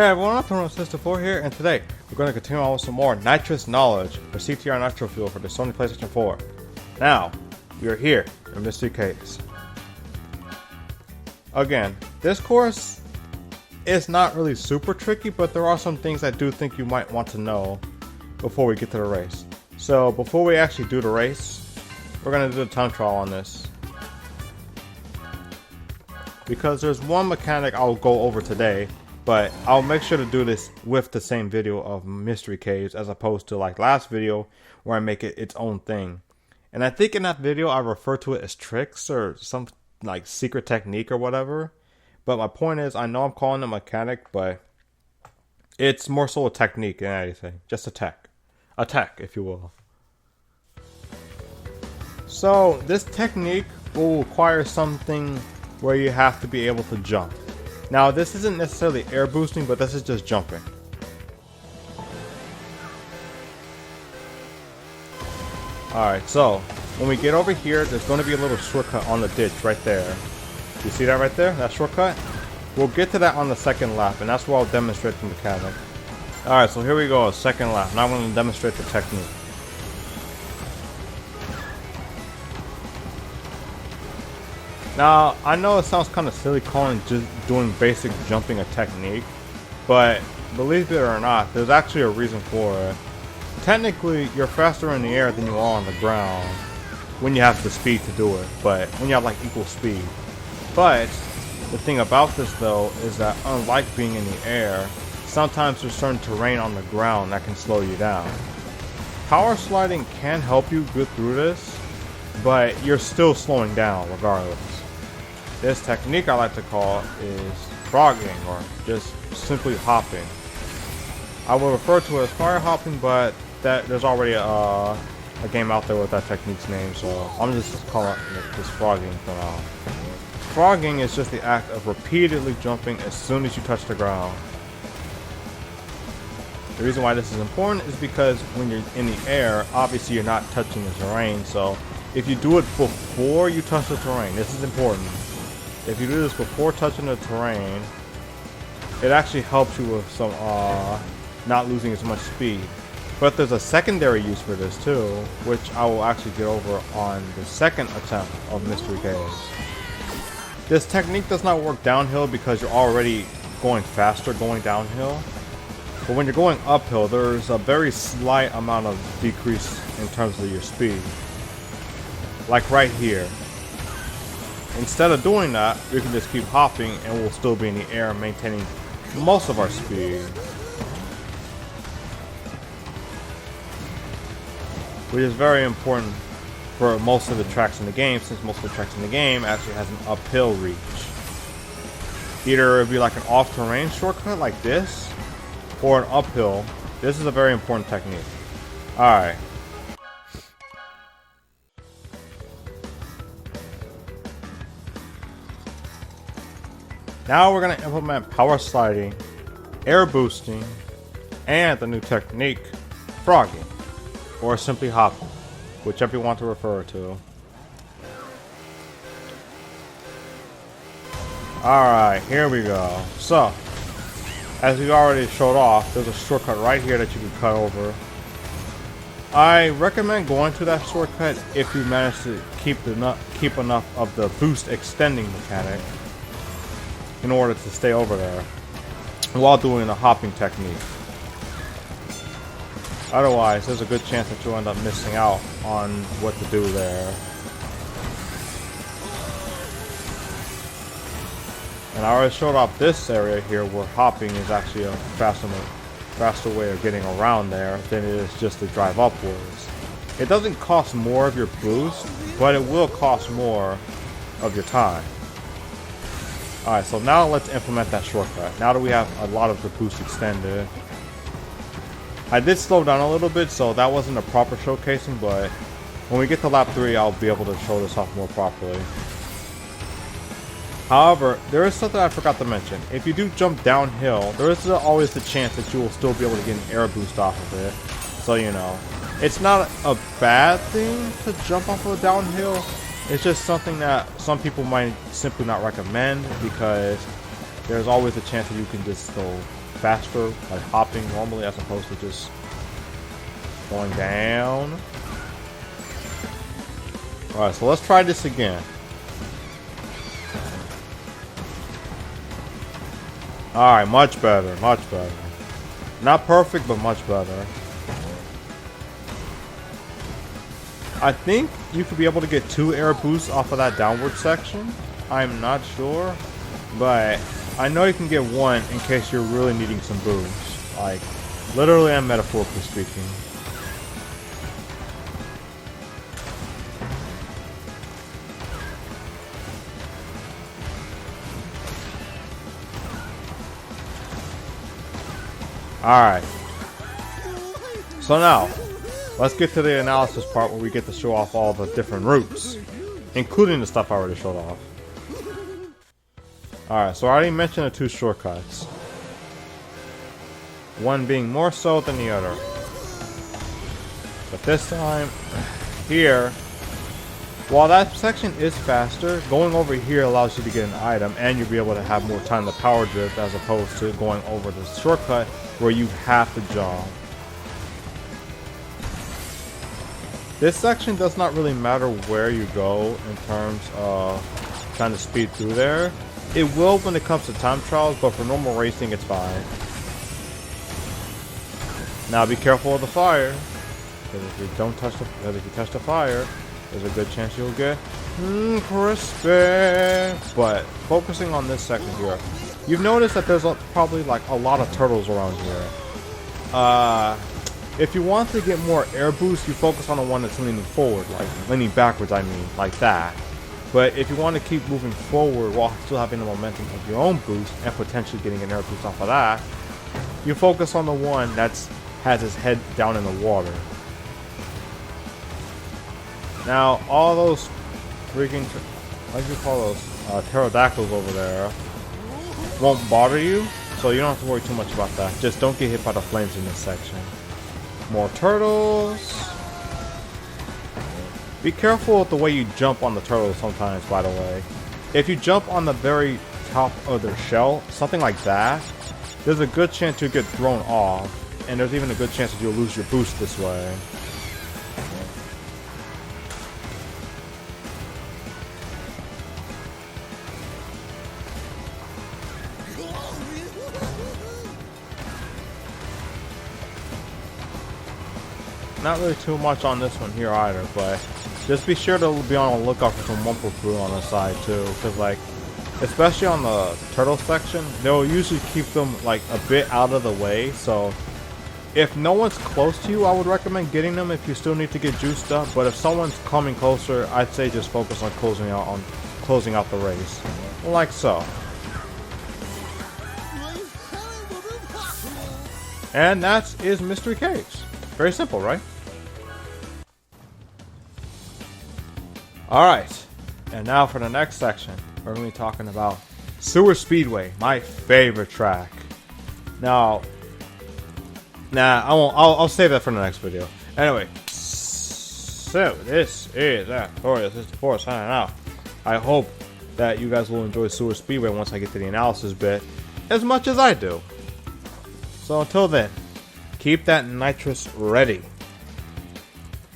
Hey everyone, Anthon-patapon here, and today we're going to continue on with some more Nitrous knowledge for CTR Nitro Fuel for the Sony PlayStation 4. Now, we are here in Mystery Caves. Again, this course is not really super tricky, but there are some things I do think you might want to know before we get to the race. So, before we actually do the race, we're going to do the time trial on this. Because there's one mechanic I'll go over today, but I'll make sure to do this with the same video of Mystery Caves as opposed to like last video where I make it its own thing. And I think in that video I refer to it as tricks or some like secret technique or whatever. But my point is, I know I'm calling it mechanic, but it's more so a technique than anything. Just a tech. A tech, if you will. So this technique will require something where you have to be able to jump. Now, this isn't necessarily air boosting, but this is just jumping. Alright, so when we get over here, there's going to be a little shortcut on the ditch right there. You see that right there? That shortcut? We'll get to that on the second lap, and that's where I'll demonstrate the mechanic. Alright, so here we go, second lap. Now I'm going to demonstrate the technique. Now, I know it sounds kind of silly calling just doing basic jumping a technique, but believe it or not, there's actually a reason for it. Technically, you're faster in the air than you are on the ground when you have the speed to do it, but when you have like equal speed. But the thing about this though is that unlike being in the air, sometimes there's certain terrain on the ground that can slow you down. Power sliding can help you get through this, but you're still slowing down regardless. This technique I like to call is frogging, or just simply hopping. I will refer to it as fire hopping, but there's already a game out there with that technique's name, so I'm just calling it just frogging for now. Frogging is just the act of repeatedly jumping as soon as you touch the ground. The reason why this is important is because when you're in the air, obviously you're not touching the terrain, so if you do it before you touch the terrain, this is important. If you do this before touching the terrain, it actually helps you with some not losing as much speed. But there's a secondary use for this too, which I will actually get over on the second attempt of Mystery Caves. This technique does not work downhill because you're already going faster going downhill. But when you're going uphill, there's a very slight amount of decrease in terms of your speed. Like right here. Instead of doing that, we can just keep hopping and we'll still be in the air maintaining most of our speed. Which is very important for most of the tracks in the game, since most of the tracks in the game actually has an uphill reach. Either it would be like an off-terrain shortcut like this, or an uphill. This is a very important technique. Alright. Now we're going to implement power sliding, air boosting, and the new technique, frogging, or simply hopping, whichever you want to refer to. Alright, here we go. So, as we already showed off, there's a shortcut right here that you can cut over. I recommend going to that shortcut if you manage to keep enough of the boost extending mechanic in order to stay over there while doing the hopping technique. Otherwise, there's a good chance that you'll end up missing out on what to do there. And I already showed off this area here where hopping is actually a faster way of getting around there than it is just to drive upwards. It doesn't cost more of your boost, but it will cost more of your time. Alright, so now let's implement that shortcut. Now that we have a lot of the boost extended. I did slow down a little bit, so that wasn't a proper showcasing, but when we get to lap 3, I'll be able to show this off more properly. However, there is something I forgot to mention. If you do jump downhill, there is always the chance that you will still be able to get an air boost off of it. So, you know, it's not a bad thing to jump off of a downhill. It's just something that some people might simply not recommend because there's always a chance that you can just go faster, like hopping normally as opposed to just going down. Alright, so let's try this again. Alright, much better, much better. Not perfect, but much better. I think you could be able to get 2 air boosts off of that downward section. I'm not sure, but I know you can get 1 in case you're really needing some boosts. Like, literally and metaphorically speaking. Alright. So now, let's get to the analysis part where we get to show off all the different routes, including the stuff I already showed off. Alright, so I already mentioned the 2 shortcuts. One being more so than the other. But this time, here, while that section is faster, going over here allows you to get an item and you'll be able to have more time to power drift as opposed to going over the shortcut where you have to jog. This section does not really matter where you go in terms of trying to speed through there. It will when it comes to time trials, but for normal racing it's fine. Now be careful of the fire, because if you touch the fire, there's a good chance you'll get crispy. But focusing on this section here, you've noticed that there's probably like a lot of turtles around here. If you want to get more air boost, you focus on the one that's leaning forward, like leaning backwards, I mean, like that. But if you want to keep moving forward while still having the momentum of your own boost and potentially getting an air boost off of that, you focus on the one that's has his head down in the water. Now, all those freaking, what do you call those, pterodactyls over there won't bother you, so you don't have to worry too much about that. Just don't get hit by the flames in this section. More turtles. Be careful with the way you jump on the turtles sometimes, by the way. If you jump on the very top of their shell, something like that, there's a good chance you'll get thrown off, and there's even a good chance that you'll lose your boost this way. Not really too much on this one here either, but just be sure to be on the lookout for some Wumple Crew on the side too, because like, especially on the turtle section, they'll usually keep them like a bit out of the way, so if no one's close to you, I would recommend getting them if you still need to get juiced up, but if someone's coming closer, I'd say just focus on closing out the race, like so. And that is Mystery Caves. Very simple, right? Alright, and now for the next section, we're going to be talking about Sewer Speedway, my favorite track. Now, I'll save that for the next video. Anyway, so this is Anthon-patapon signing out. I hope that you guys will enjoy Sewer Speedway once I get to the analysis bit, as much as I do. So until then, keep that nitrous ready.